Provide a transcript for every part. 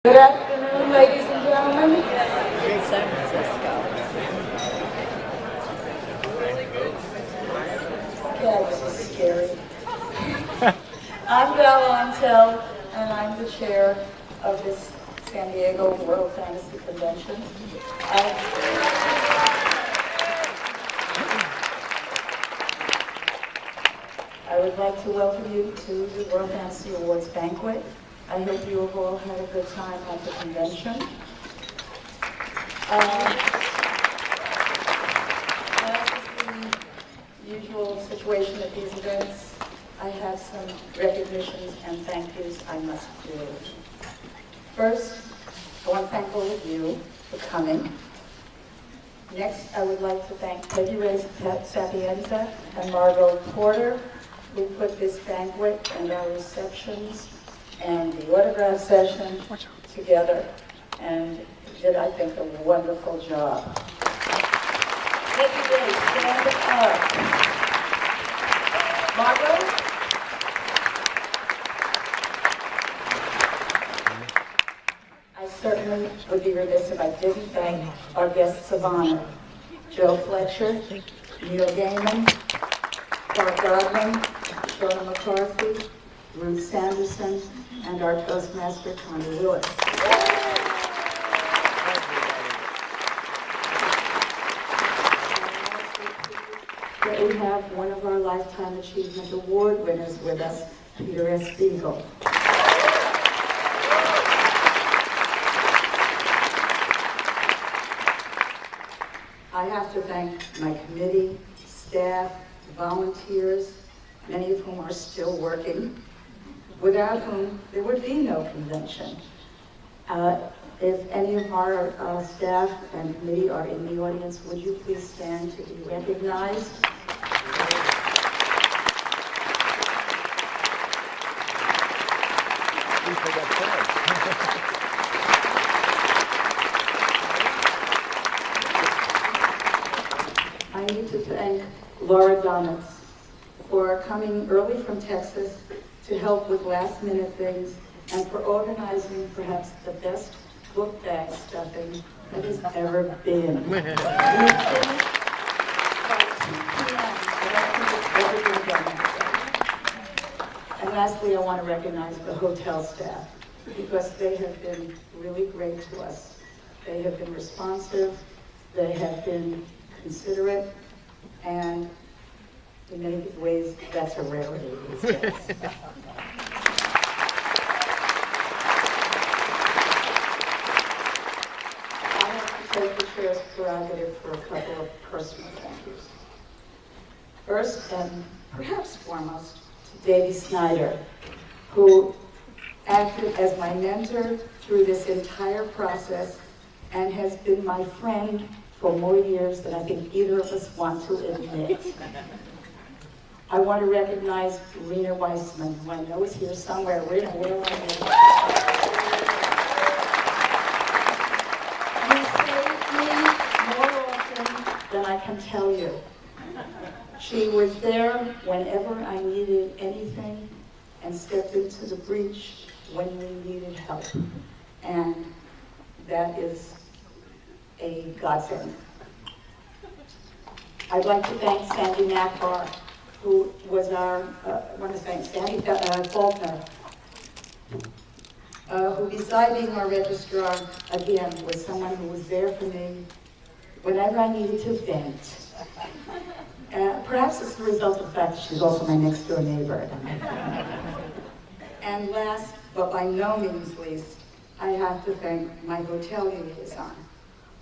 Good afternoon, ladies and gentlemen. San Francisco. Yeah, this is scary. I'm Val Ontel, and I'm the chair of this San Diego World Fantasy Convention. I would like to welcome you to the World Fantasy Awards banquet. I hope you have all had a good time at the convention. As is the usual situation at these events, I have some recognitions and thank yous I must do. First, I want to thank all of you for coming. Next, I would like to thank Peggy Ray Sapienza and Margot Porter, who put this banquet and our receptions and the autograph session together, and did, I think, a wonderful job. Peggy Ray, stand up. Margot? I certainly would be remiss if I didn't thank our guests of honor, Joe Fletcher, Neil Gaiman, Clark Godwin, Shona McCarthy, Ruth Sanderson, and our Toastmaster, Connie Willis. Here we have one of our Lifetime Achievement Award winners with us, Peter S. Beagle. I have to thank my committee, staff, volunteers, many of whom are still working, without whom there would be no convention. If any of our staff and committee are in the audience, would you please stand to be recognized? I need to thank Laura Donitz for coming early from Texas to help with last-minute things and for organizing perhaps the best book bag stuffing that has ever been. We finished by 2 p.m. I don't think it's ever been done that way. And lastly, I want to recognize the hotel staff because they have been really great to us. They have been responsive, they have been considerate, and in many ways, that's a rarity these days. I have to take the chair's prerogative for a couple of personal thank yous. First, and perhaps foremost, to Davy Snyder, who acted as my mentor through this entire process and has been my friend for more years than I think either of us want to admit. I want to recognize Rena Weissman, who I know is here somewhere. Rena, where are you? You saved me more often than I can tell you. She was there whenever I needed anything and stepped into the breach when we needed help. And that is a godsend. I'd like to thank Sandy Nakbar, who was our, I want to thank Sandy Faulkner, who beside being our registrar, again, was someone who was there for me whenever I needed to vent. Perhaps it's the result of the fact that she's also my next door neighbor. And last, but by no means least, I have to thank my hotel liaison,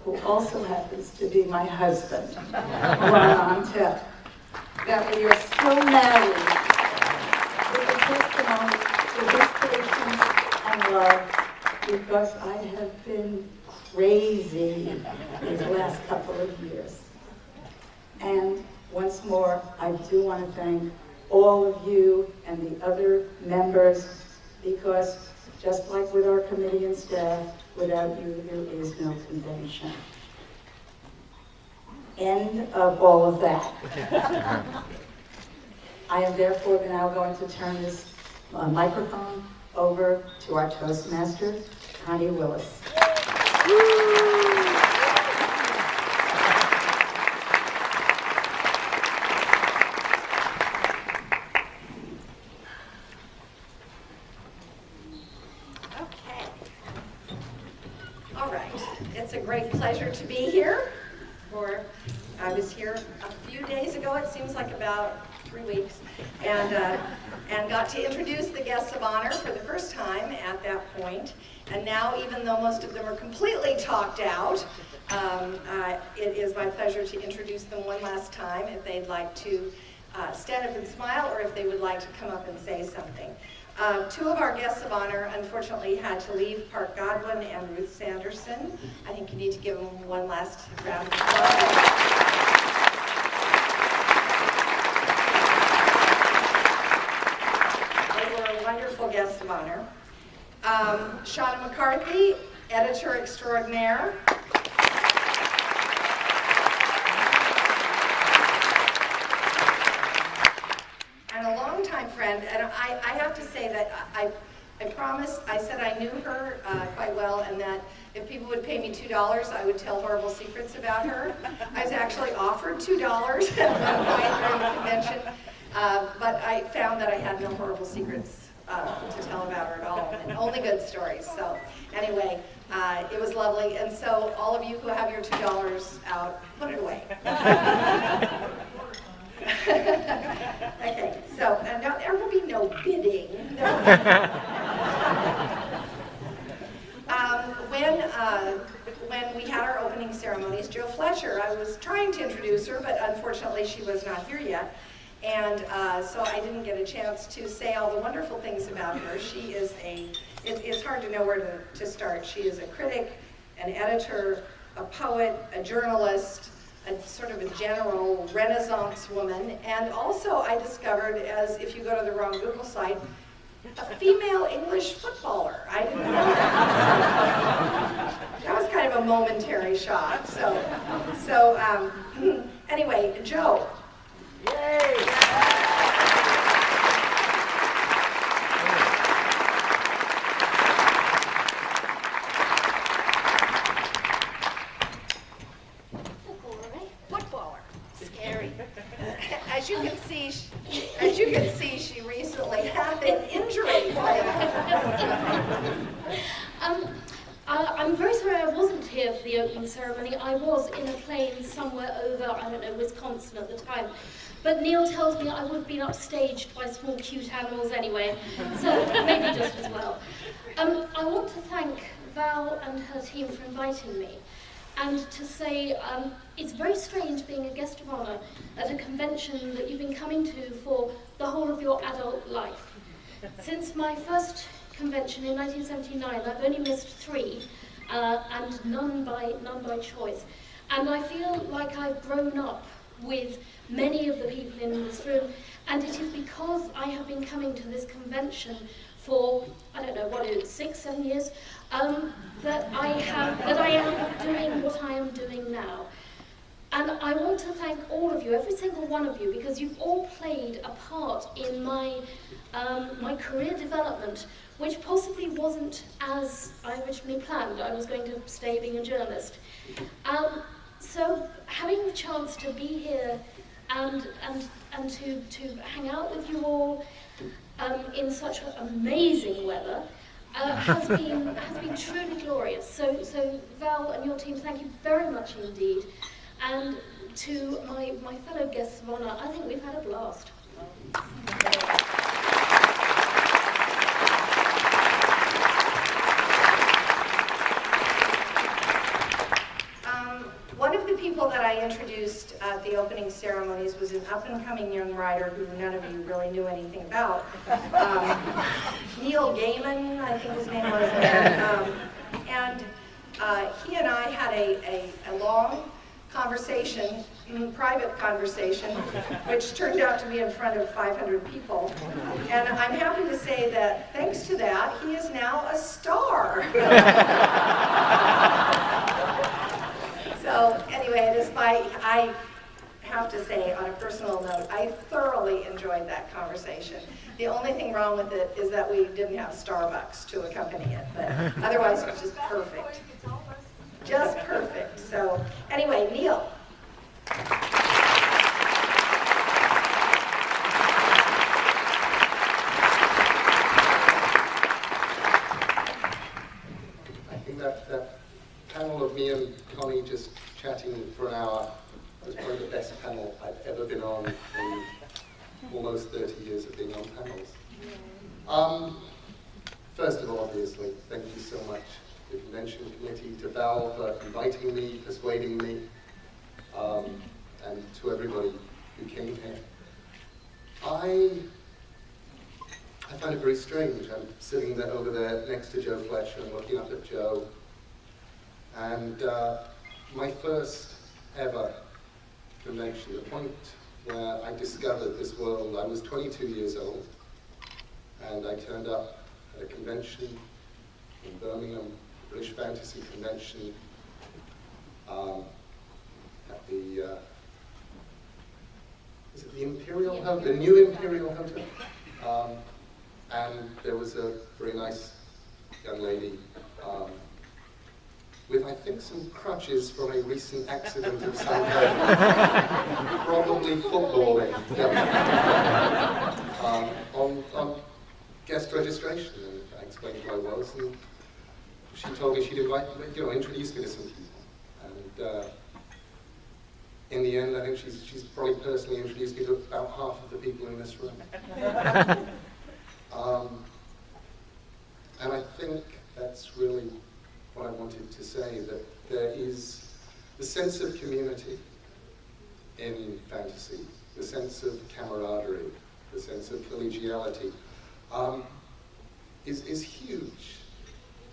who also happens to be my husband, Ron Ontel. That we are still married with a testimony to his patience and love, because I have been crazy these last couple of years. And once more, I do want to thank all of you and the other members, because just like with our committee and staff, without you, there is no convention. End of all of that. I am therefore now going to turn this microphone over to our Toastmaster, Connie Willis. Okay. All right. It's a great pleasure to be here. I was here a few days ago. It seems like about 3 weeks, and got to introduce the guests of honor for the first time at that point. And now, even though most of them are completely talked out, it is my pleasure to introduce them one last time if they'd like to stand up and smile, or if they would like to come up and say something. Two of our guests of honor unfortunately had to leave, Park Godwin and Ruth Sanderson. I think you need to give them one last round of applause. They were wonderful guests of honor. Shauna McCarthy, editor extraordinaire. And a longtime friend, and I have to say that I promised, I said I knew her quite well, and that if people would pay me $2, I would tell horrible secrets about her. I was actually offered $2 at one point during the convention, but I found that I had no horrible secrets to tell about her at all, and only good stories. So anyway, it was lovely, and so all of you who have your $2 out, put it away. Okay, so now there will be no bidding. When we had our opening ceremonies, Joe Fletcher, I was trying to introduce her, but unfortunately she was not here yet. And so I didn't get a chance to say all the wonderful things about her. She is it's hard to know where to start. She is a critic, an editor, a poet, a journalist, a sort of a general Renaissance woman, and also I discovered, as if you go to the wrong Google site, a female English footballer. I didn't know that. That was kind of a momentary shock. So anyway, Joe. Yay! Footballer. Scary. As you can see, she recently had an injury. I'm very sorry I wasn't here for the opening ceremony. I was in a plane somewhere over, I don't know, Wisconsin at the time. But Neil tells me I would have been upstaged by small cute animals anyway, so maybe just as well. I want to thank Val and her team for inviting me, and to say it's very strange being a guest of honor at a convention that you've been coming to for the whole of your adult life. Since my first convention in 1979, I've only missed 3, and none by choice. And I feel like I've grown up with many of the people in this room, and it is because I have been coming to this convention for, I don't know, 6, 7 years, that I am doing what I am doing now. And I want to thank all of you, every single one of you, because you've all played a part in my career development, which possibly wasn't as I originally planned. I was going to stay being a journalist. So having the chance to be here and to hang out with you all in such amazing weather has been truly glorious. So Val and your team, thank you very much indeed. And to my fellow guests of honor, I think we've had a blast. One of the people that I introduced at the opening ceremonies was an up-and-coming young writer who none of you really knew anything about. Neil Gaiman, I think his name was. And he and I had a long conversation, private conversation, which turned out to be in front of 500 people. And I'm happy to say that thanks to that, he is now a star. So anyway, I have to say, on a personal note, I thoroughly enjoyed that conversation. The only thing wrong with it is that we didn't have Starbucks to accompany it, but otherwise it was just perfect. Just perfect. So anyway, Neil. That panel of me and Connie just chatting for an hour was probably the best panel I've ever been on in almost 30 years of being on panels. First of all, obviously, thank you so much to the convention committee, to Val for inviting me, persuading me, and to everybody who came here. I find it very strange. I'm sitting there over there next to Joe Fletcher and looking up at Joe. And my first ever convention, the point where I discovered this world, I was 22 years old, and I turned up at a convention in Birmingham, British Fantasy Convention, at the, is it the Imperial Hotel? The new Imperial Hotel. And there was a very nice young lady with, I think, some crutches from a recent accident of some kind, probably footballing, on guest registration. And I explained who I was, and she told me she'd introduce me to some people. And in the end, I think she's probably personally introduced me to about half of the people in this room. And I think that's really what I wanted to say, that there is the sense of community in fantasy, the sense of camaraderie, the sense of collegiality, is huge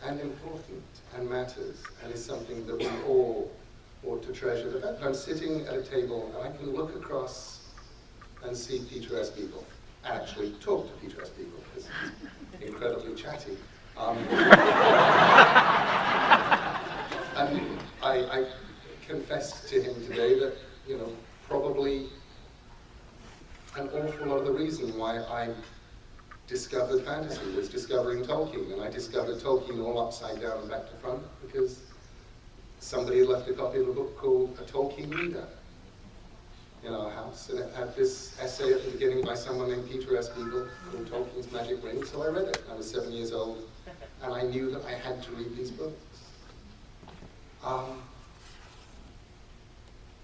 and important and matters, and is something that we all ought to treasure. The fact that I'm sitting at a table and I can look across and see Peter S. Beagle, actually talk to Peter S. Beagle, because he's incredibly chatty. And I confessed to him today that, probably an awful lot of the reason why I discovered fantasy was discovering Tolkien, and I discovered Tolkien all upside down and back to front because somebody had left a copy of a book called A Tolkien Reader in our house, and it had this essay at the beginning by someone named Peter S. Beagle called Tolkien's Magic Ring, so I read it. I was 7 years old, and I knew that I had to read these books.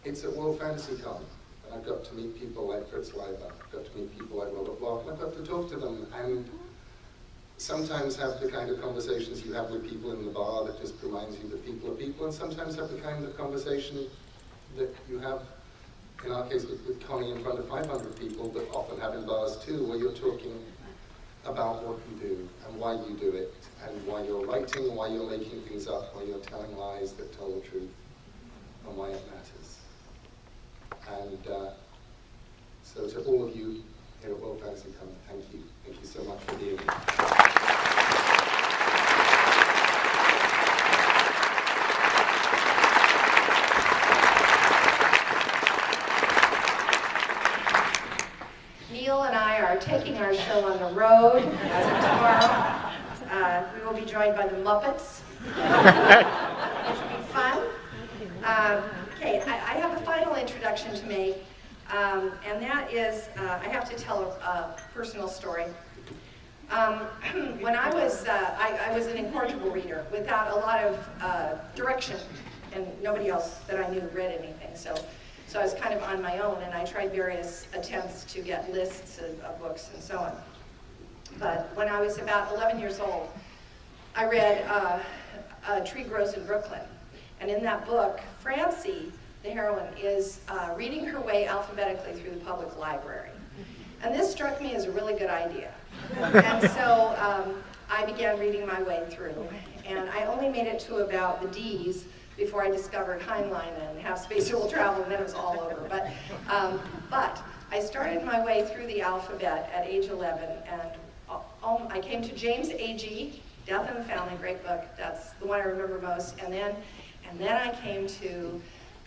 It's at World Fantasy Con, and I've got to meet people like Fritz Leiber, I've got to meet people like Robert Bloch, and I've got to talk to them, and sometimes have the kind of conversations you have with people in the bar that just reminds you that people are people, and sometimes have the kind of conversation that you have, in our case with Connie, in front of 500 people, but often have in bars too, where you're talking about what you do, and why you do it, and why you're writing, why you're making things up, why you're telling lies that tell the truth, and why it matters. And so to all of you here at World Fantasy Con, thank you. Thank you so much for being here. Neil and I are taking our show on the road as of tomorrow. We will be joined by the Muppets, which will be fun. Okay, I have a final introduction to make, and that is, I have to tell a personal story. When I was an incorrigible reader without a lot of direction, and nobody else that I knew read anything, so I was kind of on my own, and I tried various attempts to get lists of books and so on. But when I was about 11 years old, I read A Tree Grows in Brooklyn. And in that book, Francie, the heroine, is reading her way alphabetically through the public library. And this struck me as a really good idea. And so I began reading my way through. And I only made it to about the D's before I discovered Heinlein and half-spatial travel, and then it was all over. But I started my way through the alphabet at age 11, and I came to James A.G., Death and the Family, great book. That's the one I remember most. And then I came to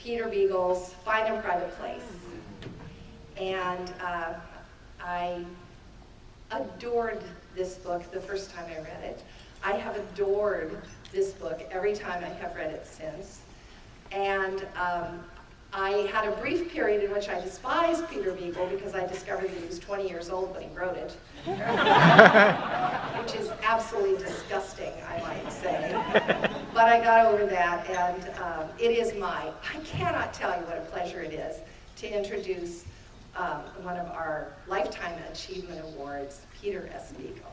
Peter Beagle's Fine and Private Place. And I adored this book the first time I read it. I have adored this book every time I have read it since. And I had a brief period in which I despised Peter Beagle because I discovered that he was 20 years old when he wrote it, which is absolutely disgusting, I might say. But I got over that, and it is I cannot tell you what a pleasure it is to introduce one of our Lifetime Achievement Awards, Peter S. Beagle.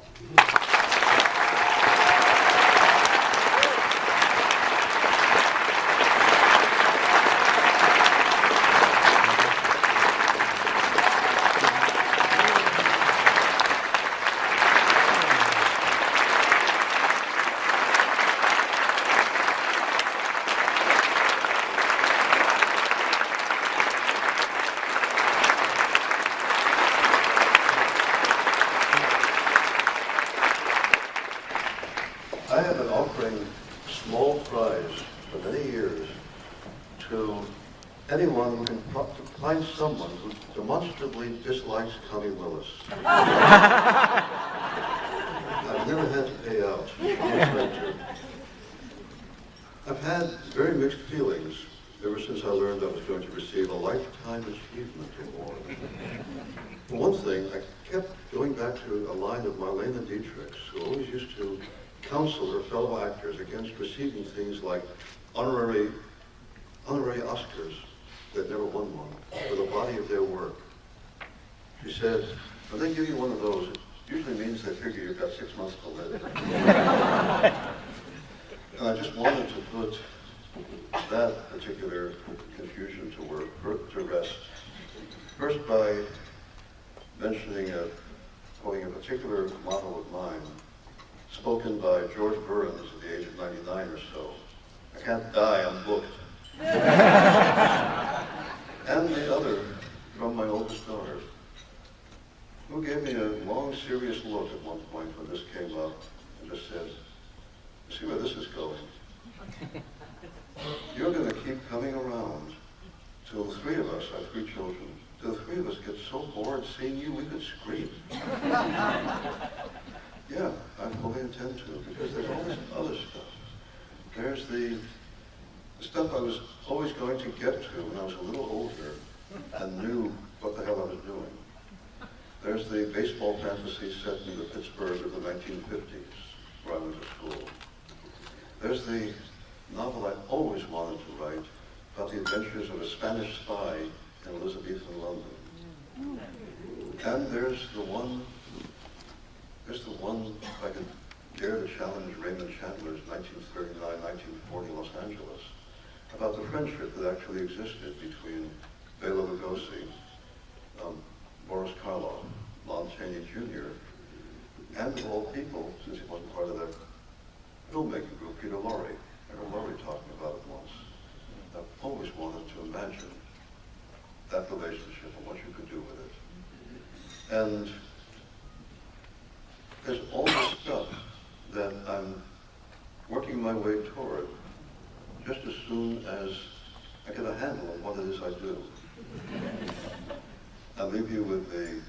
I have been offering small prize for many years to anyone who can find someone who demonstrably dislikes Connie Willis. I've never had to pay out. I've had very mixed feelings ever since I learned I was going to receive a Lifetime Achievement Award. For one thing, I kept going back to a line of Marlene Dietrich's, who always used to counsel her fellow actors against receiving things like honorary Oscars that never won one for the body of their work. She said, when they give you one of those, it usually means they figure you've got 6 months to live. And I just wanted to put that particular confusion to rest. First by quoting a particular motto of mine, spoken by George Burns at the age of 99 or so. I can't die, I'm booked. And the other from my oldest daughter, who gave me a long, serious look at one point when this came up and just said, "You see where this is going? You're going to keep coming around till the three of us, I have 3 children, till the 3 of us get so bored seeing you we could scream." Yeah, I fully intend to, because there's all this other stuff. There's the stuff I was always going to get to when I was a little older and knew what the hell I was doing. There's the baseball fantasy set in the Pittsburgh of the 1950s, where I went to school. There's the novel I always wanted to write about the adventures of a Spanish spy in Elizabethan London. And there's the one, if I could dare to challenge Raymond Chandler's 1939-1940 Los Angeles, about the friendship that actually existed between Bela Lugosi, Boris Karloff, Lon Chaney Jr., and of all people, since he wasn't part of that filmmaking group, Peter Lorre. I heard Lorre talking about it once. I've always wanted to imagine that relationship and what you could do with it. And there's all this stuff that I'm working my way toward just as soon as I get a handle on what it is I do. I'll leave you with the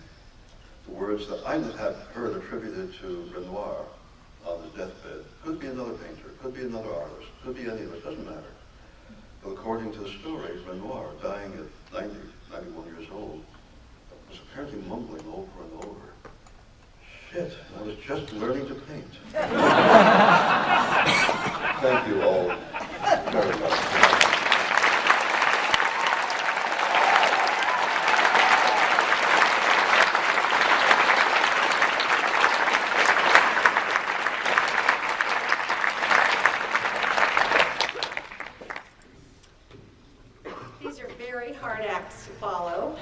words that I have heard attributed to Renoir on his deathbed. Could be another painter, could be another artist, could be any of it, doesn't matter. But according to the story, Renoir, dying at 91 years old, was apparently mumbling over and over, "Shit, I was just learning to paint." Thank you all very much. These are very hard acts to follow.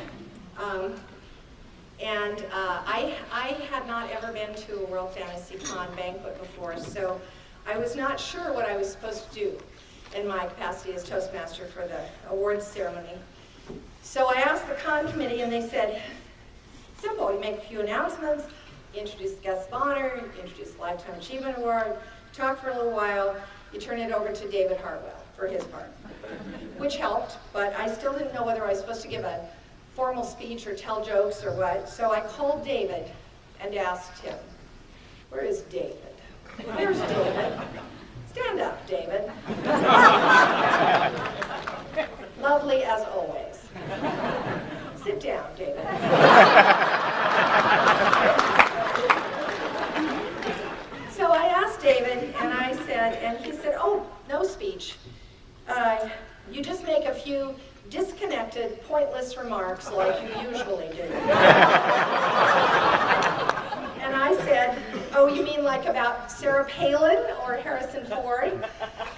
I had not ever been to a World Fantasy Con banquet before, so I was not sure what I was supposed to do in my capacity as Toastmaster for the awards ceremony. So I asked the con committee, and they said, simple, you make a few announcements, introduce the guest of honor, introduce the Lifetime Achievement Award, talk for a little while, you turn it over to David Hartwell for his part, which helped, but I still didn't know whether I was supposed to give a formal speech or tell jokes or what. So I called David and asked him, where is David? Where's David? Stand up, David. Lovely as always. Sit down, David. So I asked David, and I said, and he said, oh, no speech. You just make a few disconnected, pointless remarks like you usually do. And I said, oh, you mean like about Sarah Palin or Harrison Ford?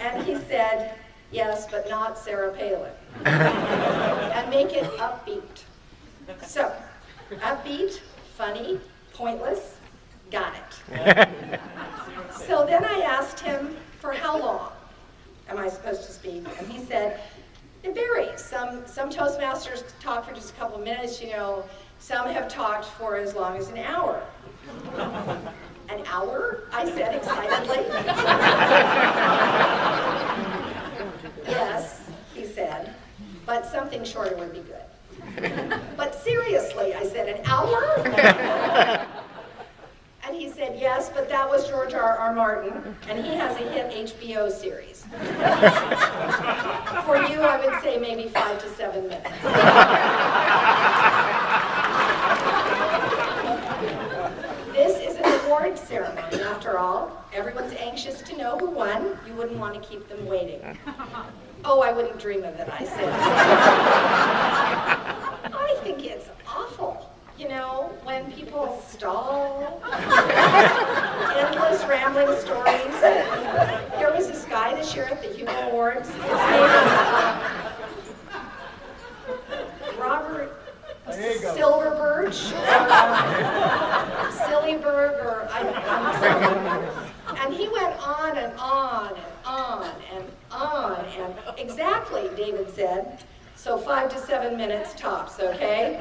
And he said, yes, but not Sarah Palin. And make it upbeat. So, upbeat, funny, pointless, got it. So then I asked him, for how long am I supposed to speak? And he said, it varies. Some Toastmasters talk for just a couple of minutes, you know. Some have talked for as long as an hour. An hour? I said excitedly. Yes, he said, but something shorter would be good. But seriously, I said, an hour? And he said, yes, but that was George R.R. Martin, and he has a hit HBO series. For you, I would say maybe 5 to 7 minutes. This is an award ceremony, after all. Everyone's anxious to know who won. You wouldn't want to keep them waiting. Oh, I wouldn't dream of it, I said. I think it's awful. You know, when people stall, endless rambling stories. There was this guy this year at the Hugo Awards. His name is Robert Silverbirch, Sillyberg, or and he went on and on and on and on, and exactly, David said, so 5 to 7 minutes tops, okay?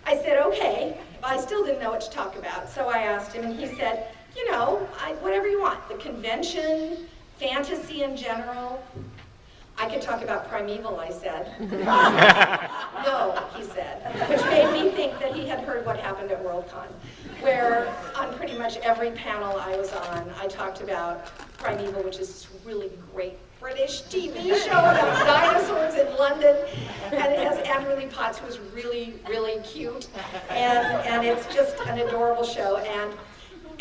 I said, okay. I still didn't know what to talk about, so I asked him, and he said, you know, whatever you want. The convention, fantasy in general. I could talk about Primeval, I said. No, he said, which made me think that he had heard what happened at Worldcon, where on pretty much every panel I was on, I talked about Primeval, which is this really great British TV show about dinosaurs in London, and it has Andrew Lee Potts, who is really, really cute, and it's just an adorable show, and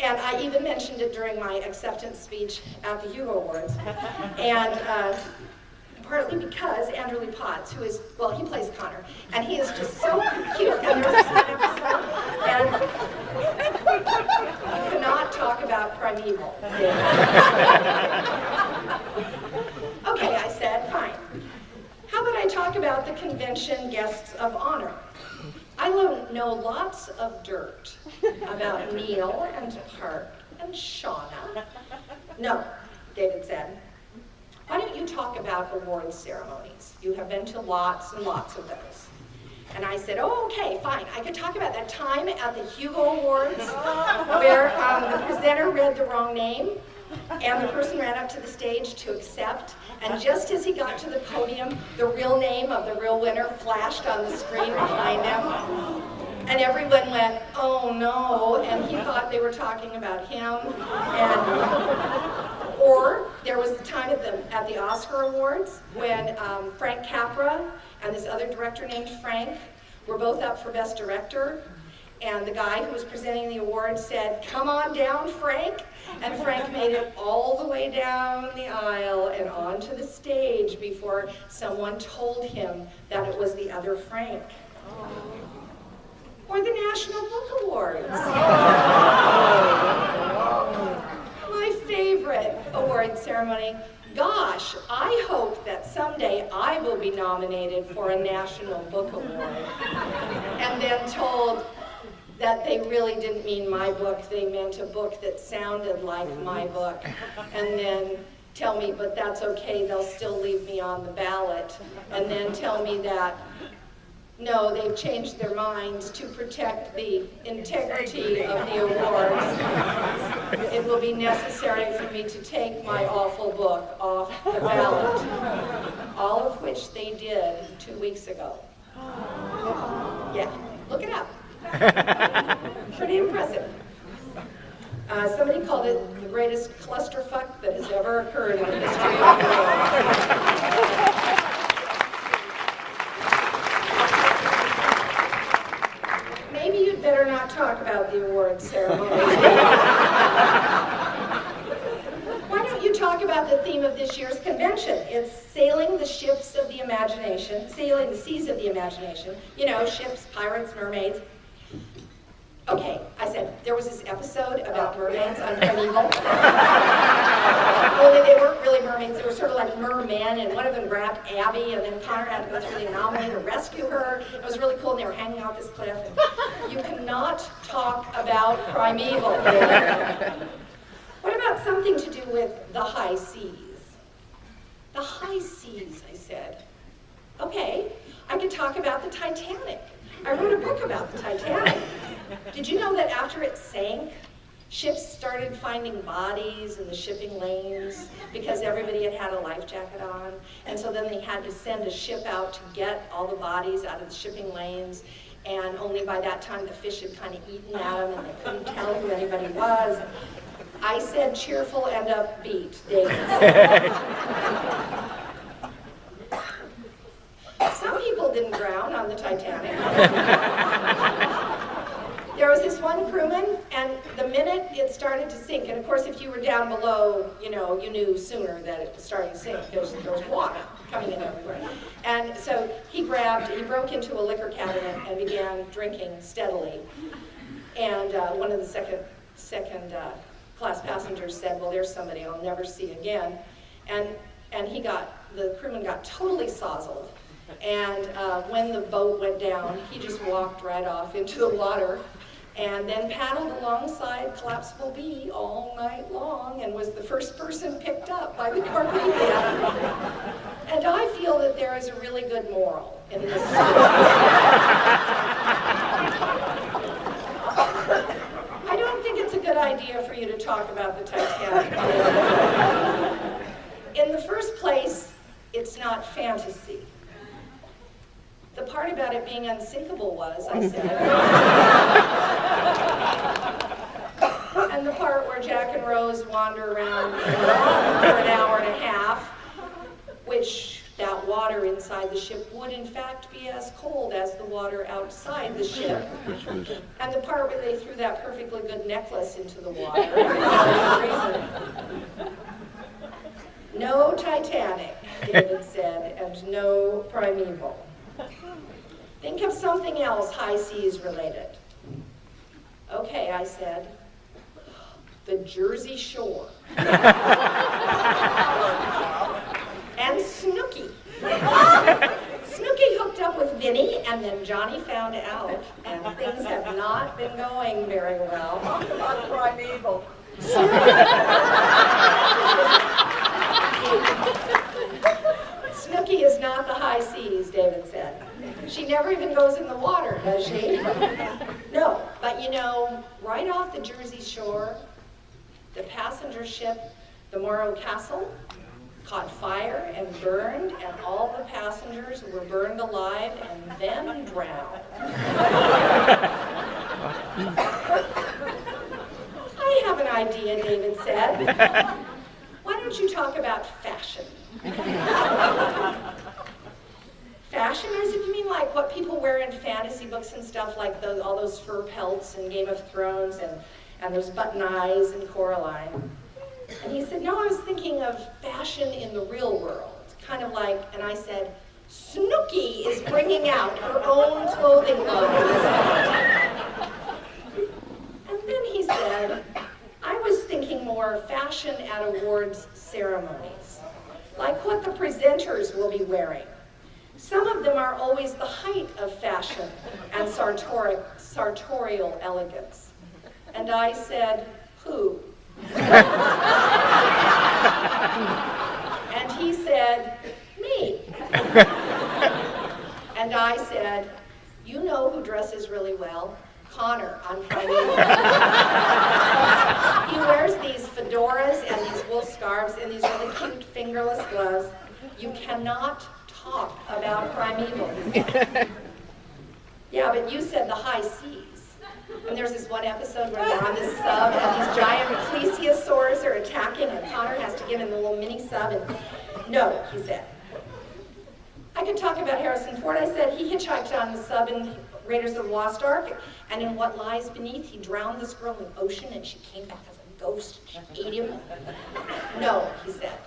I even mentioned it during my acceptance speech at the Hugo Awards, and partly because Andrew Lee Potts, who is, well, he plays Connor, and he is just so cute, and there was this one episode, and you cannot talk about Primeval. Okay, I said, fine. How about I talk about the convention guests of honor? I know lots of dirt about Neil and Park and Shauna. No, David said. Why don't you talk about awards ceremonies? You have been to lots and lots of those. And I said, oh, okay, fine. I could talk about that time at the Hugo Awards where the presenter read the wrong name, and the person ran up to the stage to accept, and just as he got to the podium, the real name of the real winner flashed on the screen behind him. And everyone went, oh no, and he thought they were talking about him. Or there was the time at the Oscar Awards when Frank Capra and this other director named Frank were both up for Best Director, and the guy who was presenting the award said, come on down, Frank. And Frank made it all the way down the aisle and onto the stage before someone told him that it was the other Frank. Or the National Book Awards. My favorite award ceremony. Gosh, I hope that someday I will be nominated for a National Book Award. And then told that they really didn't mean my book, they meant a book that sounded like my book. And then tell me, but that's okay, they'll still leave me on the ballot. And then tell me that No, they've changed their minds to protect the integrity of the awards. It will be necessary for me to take my awful book off the ballot, all of which they did 2 weeks ago. Yeah, look it up. Pretty impressive. Somebody called it the greatest clusterfuck that has ever occurred in the history of the world. Maybe you'd better not talk about the awards ceremony. Why don't you talk about the theme of this year's convention? It's sailing the ships of the imagination, sailing the seas of the imagination. You know, ships, pirates, mermaids. Okay, I said, there was this episode about mermaids on Primeval. Only they weren't really mermaids, they were sort of like mermen, and one of them grabbed Abby, and then Connor had to go through the anomaly to rescue her. It was really cool, and they were hanging off this cliff. And you cannot talk about Primeval. What about something to do with the high seas? The high seas, I said. Okay, I could talk about the Titanic. I wrote a book about the Titanic. Did you know that after it sank, ships started finding bodies in the shipping lanes because everybody had had a life jacket on? And so then they had to send a ship out to get all the bodies out of the shipping lanes. And only by that time the fish had kind of eaten at them and they couldn't tell who anybody was. I said cheerful and upbeat, David. Some people didn't drown on the Titanic. There was this one crewman, and the minute it started to sink, and of course if you were down below, you know, you knew sooner that it was starting to sink because there was water coming in everywhere. And so he broke into a liquor cabinet and began drinking steadily. And one of the second class passengers said, well, there's somebody I'll never see again. And the crewman got totally sozzled. And when the boat went down, he just walked right off into the water and then paddled alongside Collapsible B all night long and was the first person picked up by the Carpathia. And I feel that there is a really good moral in this story. I don't think it's a good idea for you to talk about the Titanic. In the first place, it's not fantasy. The part about it being unsinkable was, I said. And the part where Jack and Rose wander around for an hour and a half, which that water inside the ship would in fact be as cold as the water outside the ship. And the part where they threw that perfectly good necklace into the water. No Titanic, David said, and no Primeval. Think of something else high seas related. Okay, I said, the Jersey Shore. And Snooky. Snooky hooked up with Vinny, and then Johnny found out, and things have not been going very well. Talk about Primeval. Snooky is not the high seas, David said. She never even goes in the water, does she? No, but you know, right off the Jersey Shore, the passenger ship, the Morro Castle, caught fire and burned, and all the passengers were burned alive and then drowned. I have an idea, David said. Why don't you talk about fashion? Fashion? I said, you mean like what people wear in fantasy books and stuff, like all those fur pelts and Game of Thrones and those button eyes and Coraline? And he said, no, I was thinking of fashion in the real world. Kind of like, and I said, Snooky is bringing out her own clothing line. And then he said, I was thinking more fashion at awards ceremonies, like what the presenters will be wearing. Some of them are always the height of fashion and sartorial elegance. And I said, who? And he said, me. And I said, You know who dresses really well? Connor on Primeval. He wears these fedoras and these wool scarves and these really cute fingerless gloves. You cannot talk about Primeval. Yeah, but you said the high seas. And there's this one episode where they're on this sub and these giant plesiosaurs are attacking and Connor has to give him the little mini sub and no, he said. I could talk about Harrison Ford. I said he hitchhiked on the sub in Raiders of the Lost Ark, and in What Lies Beneath, he drowned this girl in the ocean and she came back as a ghost and she ate him. No, he said.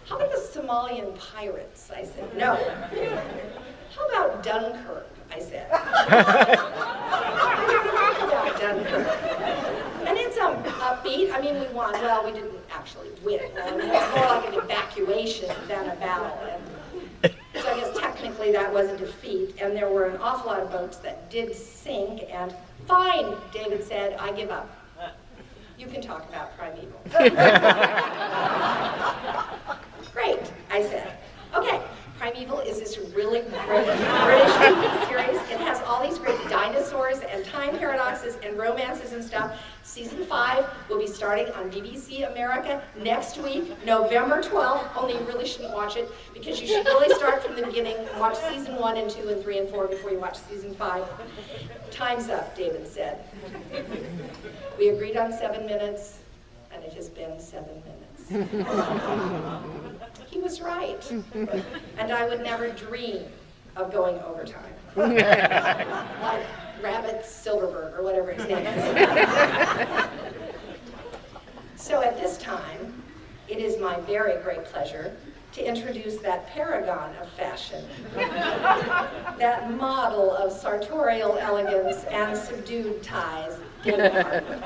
How about the Somalian pirates? I said, no. How about Dunkirk? I said. How about Dunkirk? And it's upbeat. I mean, we won. Well, we didn't actually win. I mean, it's more like an evacuation than a battle. So I guess technically that was a defeat, and there were an awful lot of boats that did sink, and fine, David said, I give up. You can talk about Primeval. Great, I said. Okay, Primeval is this really great British TV series. It has all these great dinosaurs and time paradoxes and romances and stuff. Season 5 will be starting on BBC America next week, November 12th, only you really shouldn't watch it because you should really start from the beginning and watch season 1 and 2 and 3 and 4 before you watch season 5. Time's up, David said. We agreed on 7 minutes, and it has been 7 minutes. He was right, and I would never dream of going overtime. Like Rabbit Silverberg, or whatever his name is. So at this time, it is my very great pleasure to introduce that paragon of fashion, that model of sartorial elegance and subdued ties, David Hartman.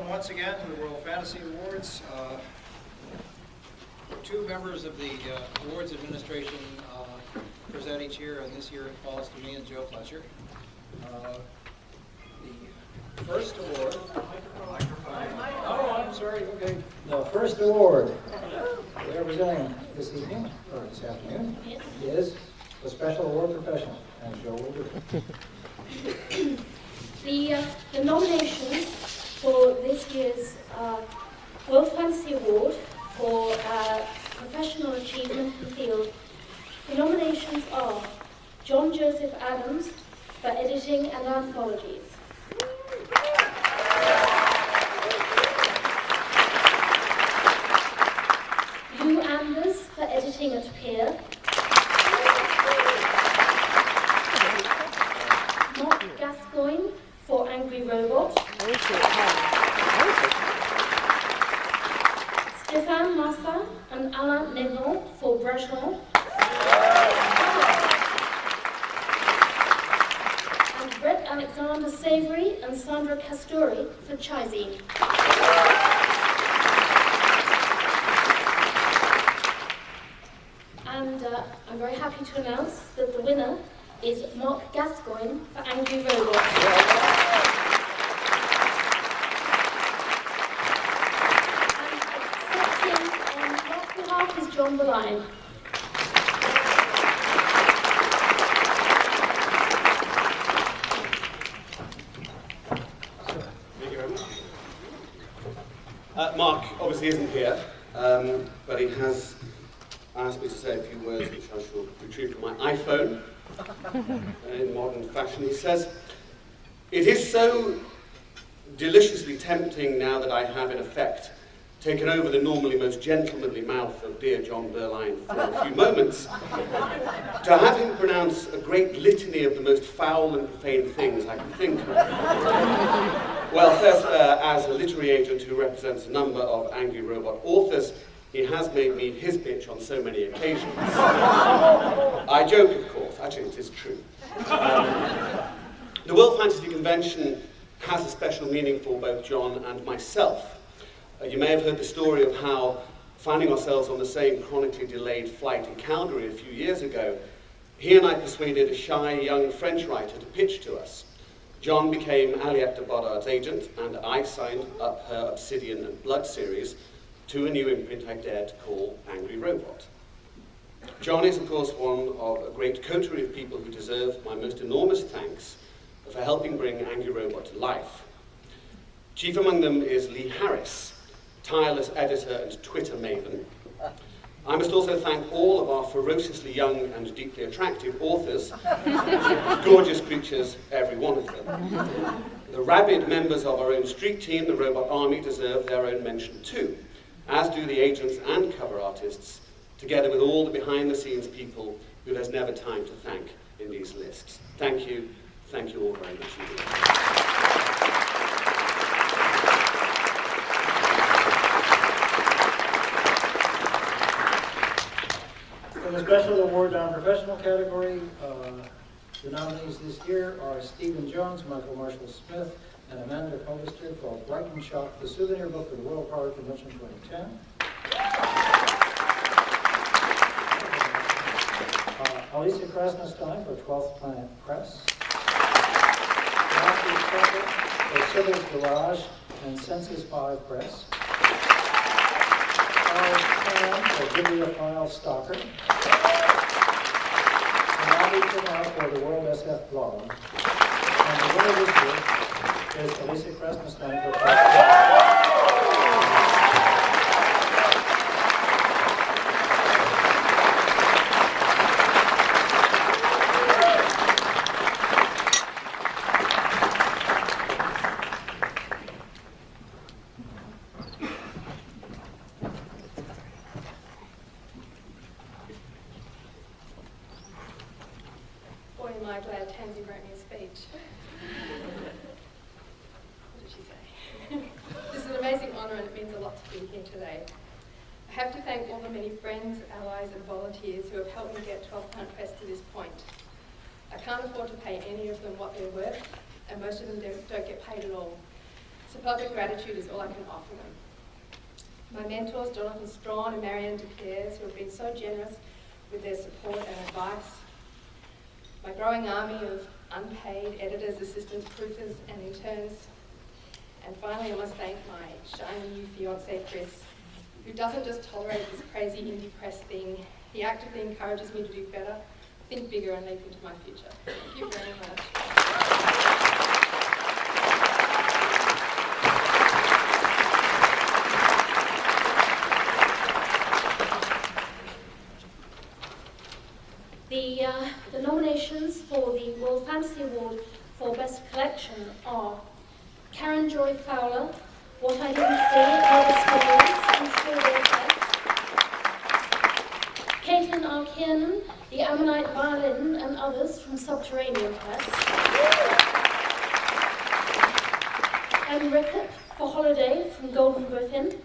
Once again to the World Fantasy Awards. Two members of the awards administration present each year, and this year it falls to me and Joe Fletcher. The first award. Oh, I'm sorry. Okay. The first award we're presenting this evening or this afternoon is the Special Award Professional, and Joe will do it. The nominations for this year's World Fantasy Award for Professional Achievement in the Field, the nominations are John Joseph Adams for editing and anthologies, Lou Anders for editing at Peer, Mark Gascoigne for Angry Robot, Stéphane Massa and Alain Nevon for Breton, and Brett Alexander Savory and Sandra Castori for Chizine. And I'm very happy to announce that the winner is Mark Gascoigne for Angry Robot. Is John Beline. Thank you very much. Mark obviously isn't here, but he has asked me to say a few words which I shall retrieve from my iPhone in modern fashion. He says, "It is so deliciously tempting now that I have in effect taken over the normally most gentlemanly mouth of dear John Berline for a few moments, to have him pronounce a great litany of the most foul and profane things I can think of. Well, first, as a literary agent who represents a number of Angry Robot authors, he has made me his bitch on so many occasions. I joke, of course. Actually, it is true. The World Fantasy Convention has a special meaning for both John and myself. You may have heard the story of how, finding ourselves on the same chronically delayed flight in Calgary a few years ago, he and I persuaded a shy young French writer to pitch to us. John became Aliette de Bodard's agent, and I signed up her Obsidian and Blood series to a new imprint I dared to call Angry Robot. John is, of course, one of a great coterie of people who deserve my most enormous thanks for helping bring Angry Robot to life. Chief among them is Lee Harris, tireless editor and Twitter maven. I must also thank all of our ferociously young and deeply attractive authors, gorgeous creatures, every one of them. The rabid members of our own street team, the Robot Army, deserve their own mention too, as do the agents and cover artists, together with all the behind-the-scenes people who there's never time to thank in these lists. Thank you all very much indeed. For the special award on professional category, the nominees this year are Stephen Jones, Michael Marshall Smith, and Amanda Colvester for Brighton Shop, the souvenir book for the World Power Convention 2010. Alicia Krasnostein for 12th Planet Press. Matthew Speckle for Sybil's Garage and Census 5 Press. Charles Cram for Bibliophile Stalker. And Abby Kumar for the World SF Blog. And the winner this year is Alicia Krasnostein for Press. Boy, am I glad Tansy wrote me a speech. What did she say? This is an amazing honour and it means a lot to be here today. I have to thank all the many friends, allies and volunteers who have helped me get 12th Planet Press to this point. I can't afford to pay any of them what they're worth, and most of them don't get paid at all. So public gratitude is all I can offer them. My mentors, Jonathan Strawn and Marianne DePierre, who have been so generous with their support and advice. My growing army of unpaid editors, assistants, proofers, and interns. And finally, I must thank my shiny new fiancé, Chris, who doesn't just tolerate this crazy indie press thing. He actively encourages me to do better, think bigger, and leap into my future. Thank you very much. The nominations for the World Fantasy Award for Best Collection are Karen Joy Fowler, What I Didn't See, Other Stories, and Story Press. Caitlin R. Kiernan, The Ammonite Violin, and Others from Subterranean Press. M. Rickett for Holiday from Golden Griffin.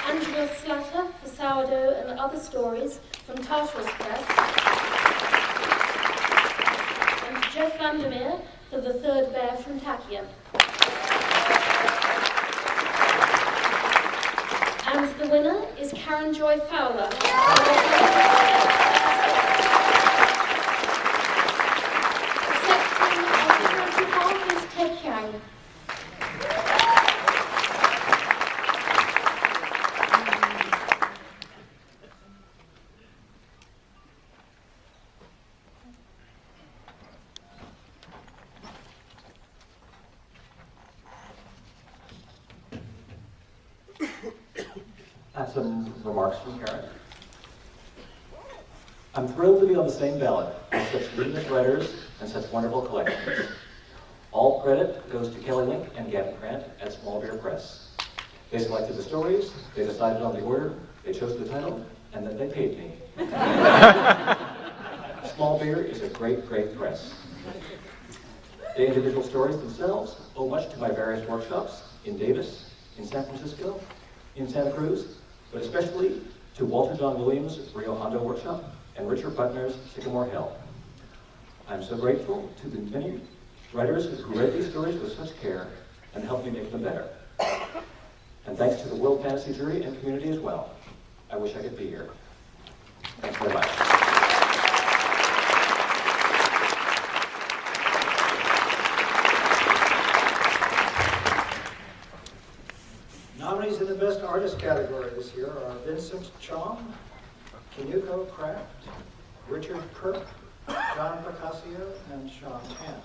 Angela Slatter for Sourdough and Other Stories from Tartarus Press. And Jeff Vandermeer for The Third Bear from Tachyon. And the winner is Karen Joy Fowler. Accepting on behalf is Ted Chiang. I have some remarks from Karen. I'm thrilled to be on the same ballot with such luminous writers and such wonderful collections. All credit goes to Kelly Link and Gavin Grant at Small Beer Press. They selected the stories, they decided on the order, they chose the title, and then they paid me. Small Beer is a great, great press. The individual stories themselves owe much to my various workshops in Davis, in San Francisco, in Santa Cruz, but especially to Walter John Williams' Rio Hondo Workshop and Richard Butner's Sycamore Hill. I'm so grateful to the many writers who read these stories with such care and helped me make them better. And thanks to the World Fantasy Jury and community as well. I wish I could be here. Thanks very much. Nominees in the Best Artist category this year are Vincent Chong, Kinuko Kraft, Richard Kirk, John Procasio, and Sean Tan.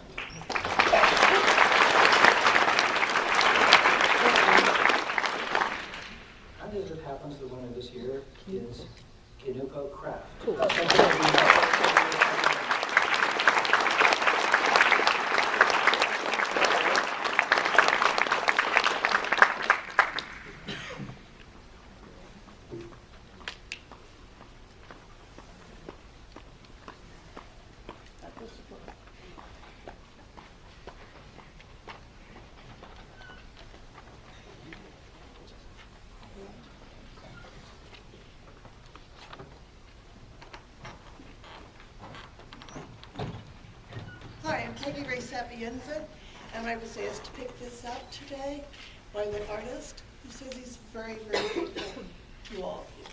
And as it happens, the winner this year is Kinuko Kraft. Hi, I'm Peggy Ray Sapienza, and I was asked to pick this up today by the artist who says he's very, very grateful to all of you.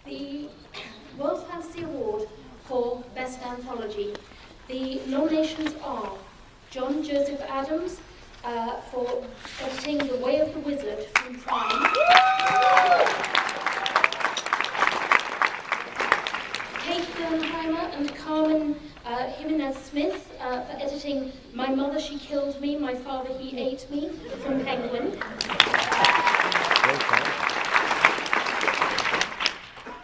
The World Fantasy Award for Best Anthology. The nominations are John Joseph Adams for editing The Way of the Wizard from Prime, Kate Bernheimer and Carmen Jimenez Smith for editing My Mother She Killed Me, My Father He Ate Me from Penguin.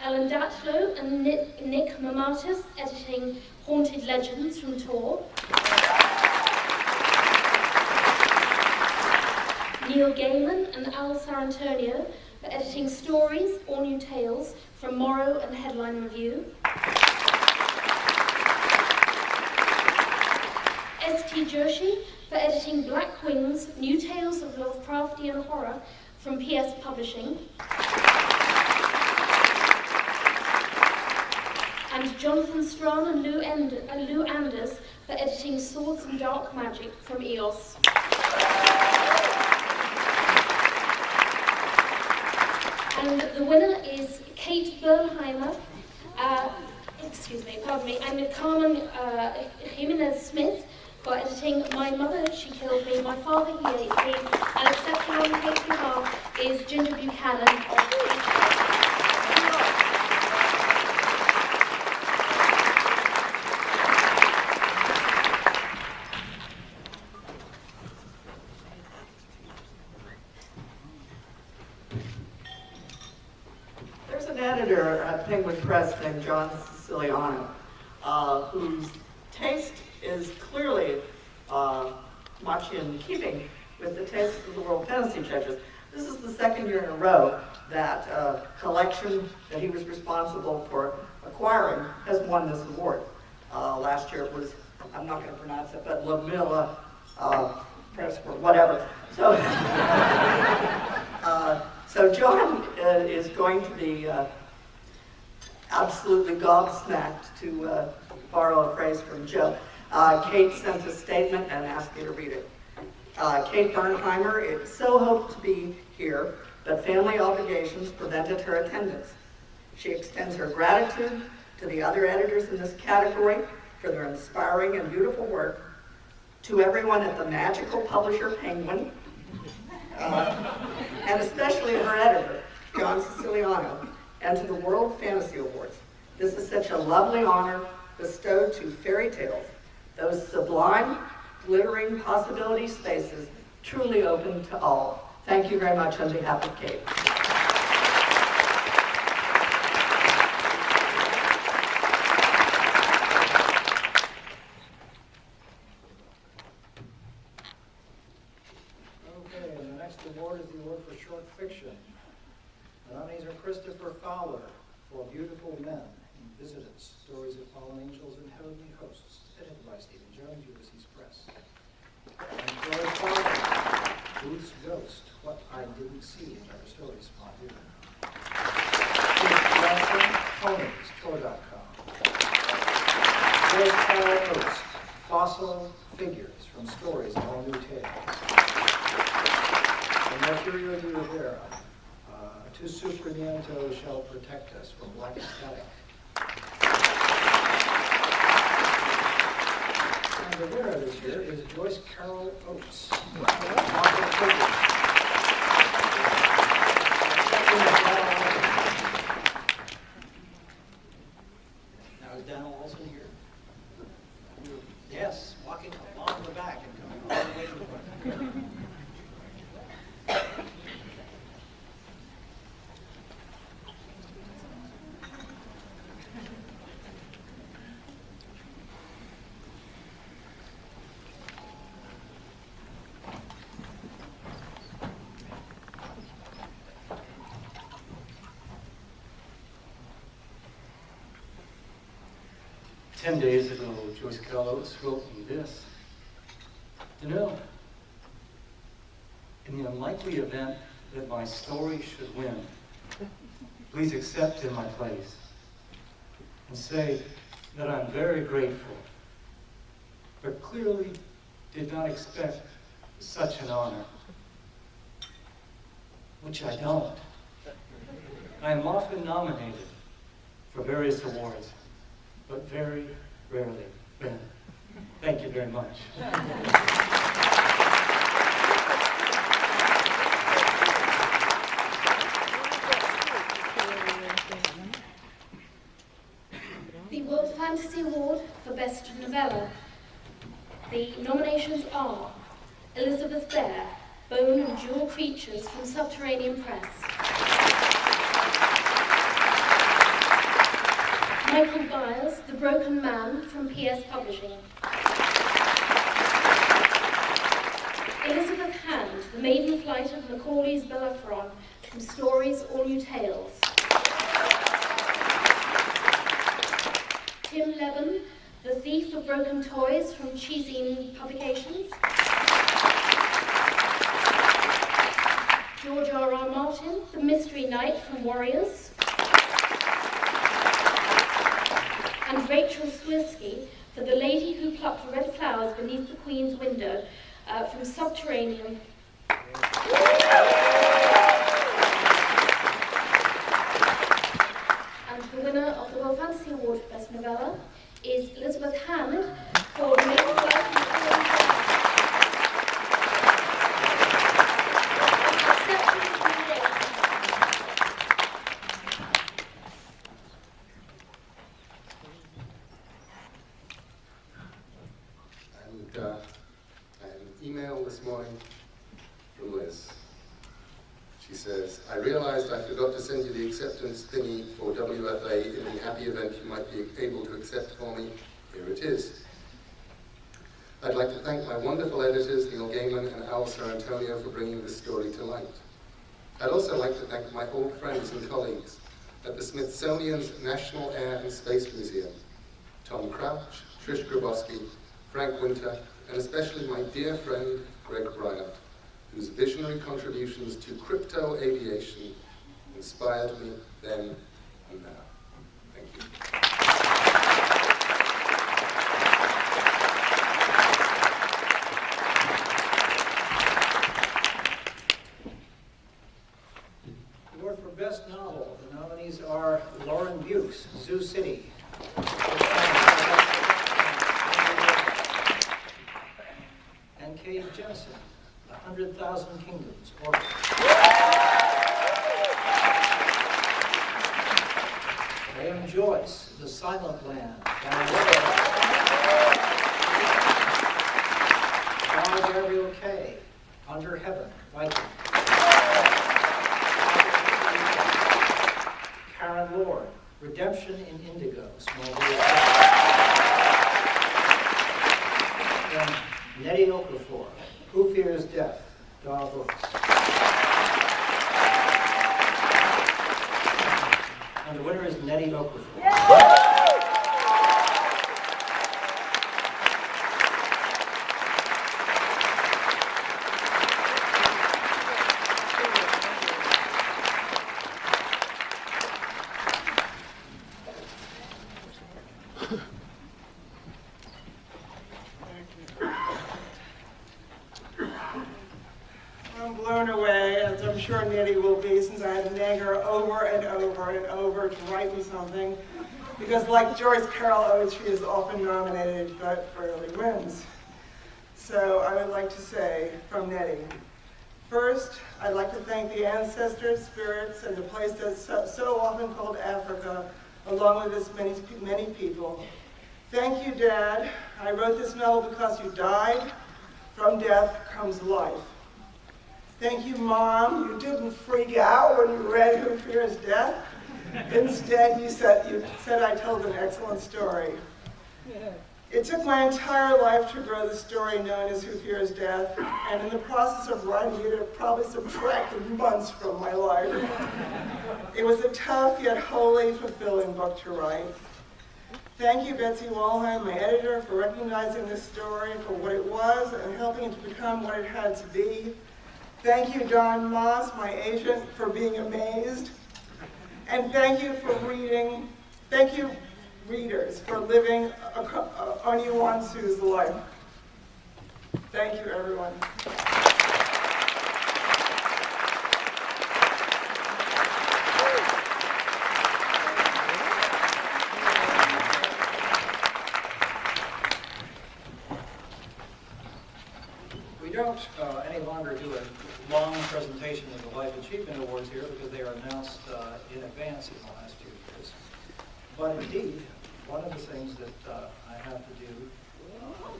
Ellen Datlow and Nick Mamatas editing Haunted Legends from Tor. Neil Gaiman and Al Sarantonio for editing Stories or New Tales from Morrow and Headline Review. S.T. Joshi for editing Black Wings, New Tales of Lovecraftian Horror from PS Publishing. And Jonathan Strawn and Lou Anders for editing Swords and Dark Magic from EOS. And the winner is Kate Bernheimer, and Carmen Jimenez Smith for editing My Mother She Killed Me, My Father He Ate Me, and accepting on Kate's behalf is Ginger Buchanan of editor at Penguin Press named John Siciliano, whose taste is clearly much in keeping with the taste of the World Fantasy judges. This is the second year in a row that a collection that he was responsible for acquiring has won this award. Last year it was, I'm not going to pronounce it, but La Milla Press or whatever. So, so John is going to be absolutely gobsmacked, to borrow a phrase from Joe. Kate sent a statement and asked me to read it. Kate Bernheimer so hoped to be here, but family obligations prevented her attendance. She extends her gratitude to the other editors in this category for their inspiring and beautiful work, to everyone at the magical publisher Penguin, and especially her editor, John Siciliano, and to the World Fantasy Awards. This is such a lovely honor bestowed to fairy tales, those sublime, glittering possibility spaces truly open to all. Thank you very much on behalf of Kate. Fowler for Beautiful Men and Visitants, Stories of Fallen Angels and Heavenly Hosts, edited by Stephen Jones, Ulysses Press. And Troy Fowler, Booth's Ghost, What I Didn't See in Our Stories from Here. Ponies, Tour.com. George Carl Oates, Fossil Figures from Stories of All New Tales. And Mercurio de Rivera, Tu Sufrimiento Shall Protect Us from Black Static. And the winner this year is Joyce Carol Oates. Fossil Figures. Now, is Daniel Olson here? Yes, walking along the back and coming all the way to the front. 10 days ago, Joyce Carol Oates wrote me this. You know, in the unlikely event that my story should win, please accept in my place and say that I'm very grateful, but clearly did not expect such an honor, which I don't. I am often nominated for various awards, but very rarely win. Thank you very much. The World Fantasy Award for Best Novella. The nominations are Elizabeth Bear, Bone and Jewel Creatures from Subterranean Press. Michael Byers, The Broken Man from PS Publishing. Elizabeth Hand, The Maiden Flight of Macaulay's Bellerophon from Stories All New Tales. Tim Leben, The Thief of Broken Toys from Cheesine Publications. George R.R. Martin, The Mystery Knight from Warriors. And Rachel Swirsky for The Lady Who Plucked Red Flowers Beneath the Queen's Window from Subterranean. And the winner of the World Fantasy Award for Best Novella is Elizabeth Hand for The Maiden Flight of Macaulay's An email this morning from Liz. She says, I realized I forgot to send you the acceptance thingy for WFA in the happy event you might be able to accept for me. Here it is. I'd like to thank my wonderful editors, Neil Gaiman and Al Sarantonio, for bringing this story to light. I'd also like to thank my old friends and colleagues at the Smithsonian's National Air and Space Museum, Tom Crouch, Trish Grabowski, Frank Winter, and especially my dear friend, Greg Bryant, whose visionary contributions to crypto aviation inspired me then and now. Thank you. Award for Best Novel. The nominees are Lauren Bukes, Zoo City. And Kate Jensen, 100,000 Kingdoms. Graham Joyce, The Silent Land. John Gabriel Kay, Under Heaven, Viking. Karen Lord, Redemption in Indigo, Small World. And Nettie Okafor, Who Fears Death, Dara Brooks. And the winner is Nettie Okafor. I'm blown away, as I'm sure Nettie will be, since I had to nag her over and over and over to write me something. Because like Joyce Carol Oates, she is often nominated but rarely wins. So I would like to say from Nettie, first, I'd like to thank the ancestors, spirits, and the place that's so often called Africa, along with its many people. Thank you, Dad. I wrote this novel because you died. From death comes life. Thank you, Mom. You didn't freak out when you read Who Fears Death. Instead, you said I told an excellent story. It took my entire life to grow the story known as Who Fears Death, and in the process of writing it, it probably subtracted months from my life. It was a tough yet wholly fulfilling book to write. Thank you, Betsy Walheim, my editor, for recognizing this story for what it was and helping it to become what it had to be. Thank you, Don Moss, my agent, for being amazed. And thank you for reading. Thank you, readers, for living Onyewansu's life. Thank you, everyone. We don't any longer do a long presentation of the Life Achievement Awards here because they are announced in advance in the last few years. But indeed, one of the things that I have to do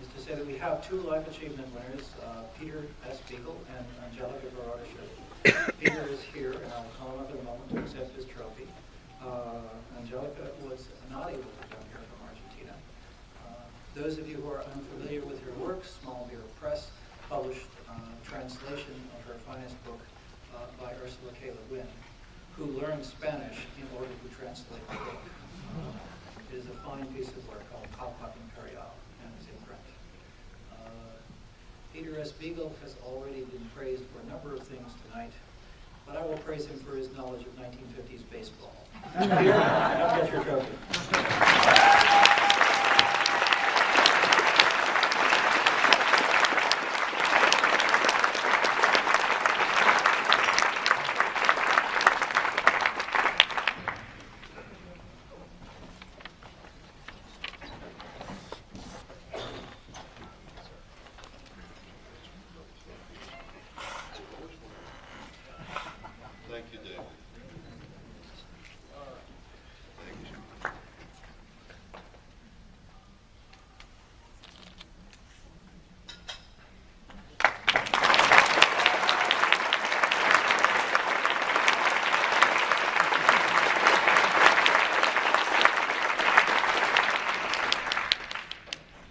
is to say that we have two Life Achievement winners, Peter S. Beagle and Angelica Baradisha. Peter is here, and I'll call him up in a moment to accept his trophy. Angelica was not able to come here from Argentina. Those of you who are unfamiliar with her work, Small Beer Press published translation of her finest book by Ursula K. Le Guin, who learned Spanish in order to translate the book. It is a fine piece of work called Capac Imperial, and is in print. Peter S. Beagle has already been praised for a number of things tonight, but I will praise him for his knowledge of 1950s baseball. Peter, come get your trophy. Thank you, David. Thank you.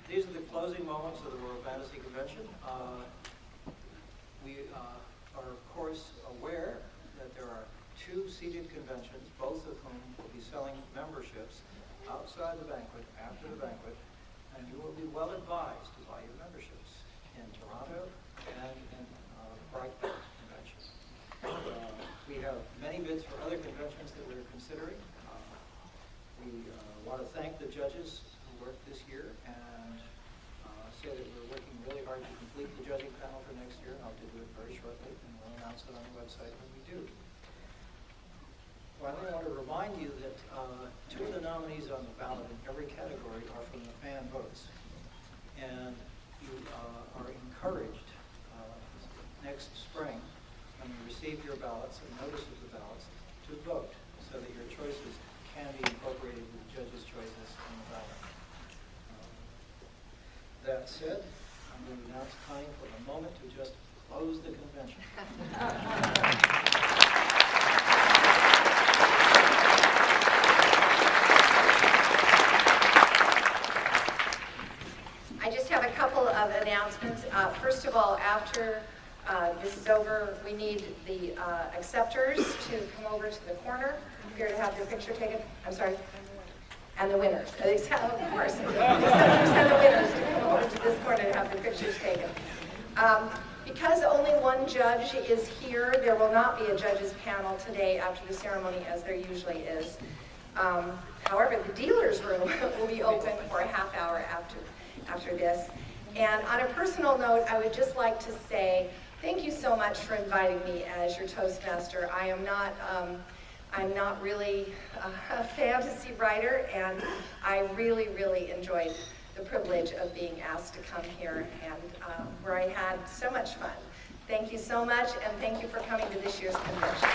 These are the closing moments of the World Fantasy Convention. We are, of course, aware that there are two seated conventions, both of whom will be selling memberships outside the banquet, after the banquet, and you will be well advised to buy your memberships in Toronto and in Brighton Convention. We have many bids for other conventions that we're considering. We want to thank the judges who worked this year and say that we're working really hard to complete the judging panel for next year, and I'll do it very shortly, and we'll announce it on the website when we do. Finally, I want to remind you that two of the nominees on the ballot in every category are from the fan votes, and you are encouraged next spring, when you receive your ballots and notice of the ballots, to vote so that your choices can be incorporated with the judges' choices on the ballot. That said, I'm going to announce Connie for a moment to just close the convention. I just have a couple of announcements. First of all, after this is over, we need the acceptors to come over to the corner. here to have their picture taken? I'm sorry? And the winners, of course. And the winners to come over to this corner to have their pictures taken. Because only one judge is here, there will not be a judges panel today after the ceremony as there usually is. However, the dealer's room will be open for a half hour after this. And on a personal note, I would just like to say thank you so much for inviting me as your Toastmaster. I'm not really a fantasy writer, and I really, really enjoyed the privilege of being asked to come here, and where I had so much fun. Thank you so much, and thank you for coming to this year's convention.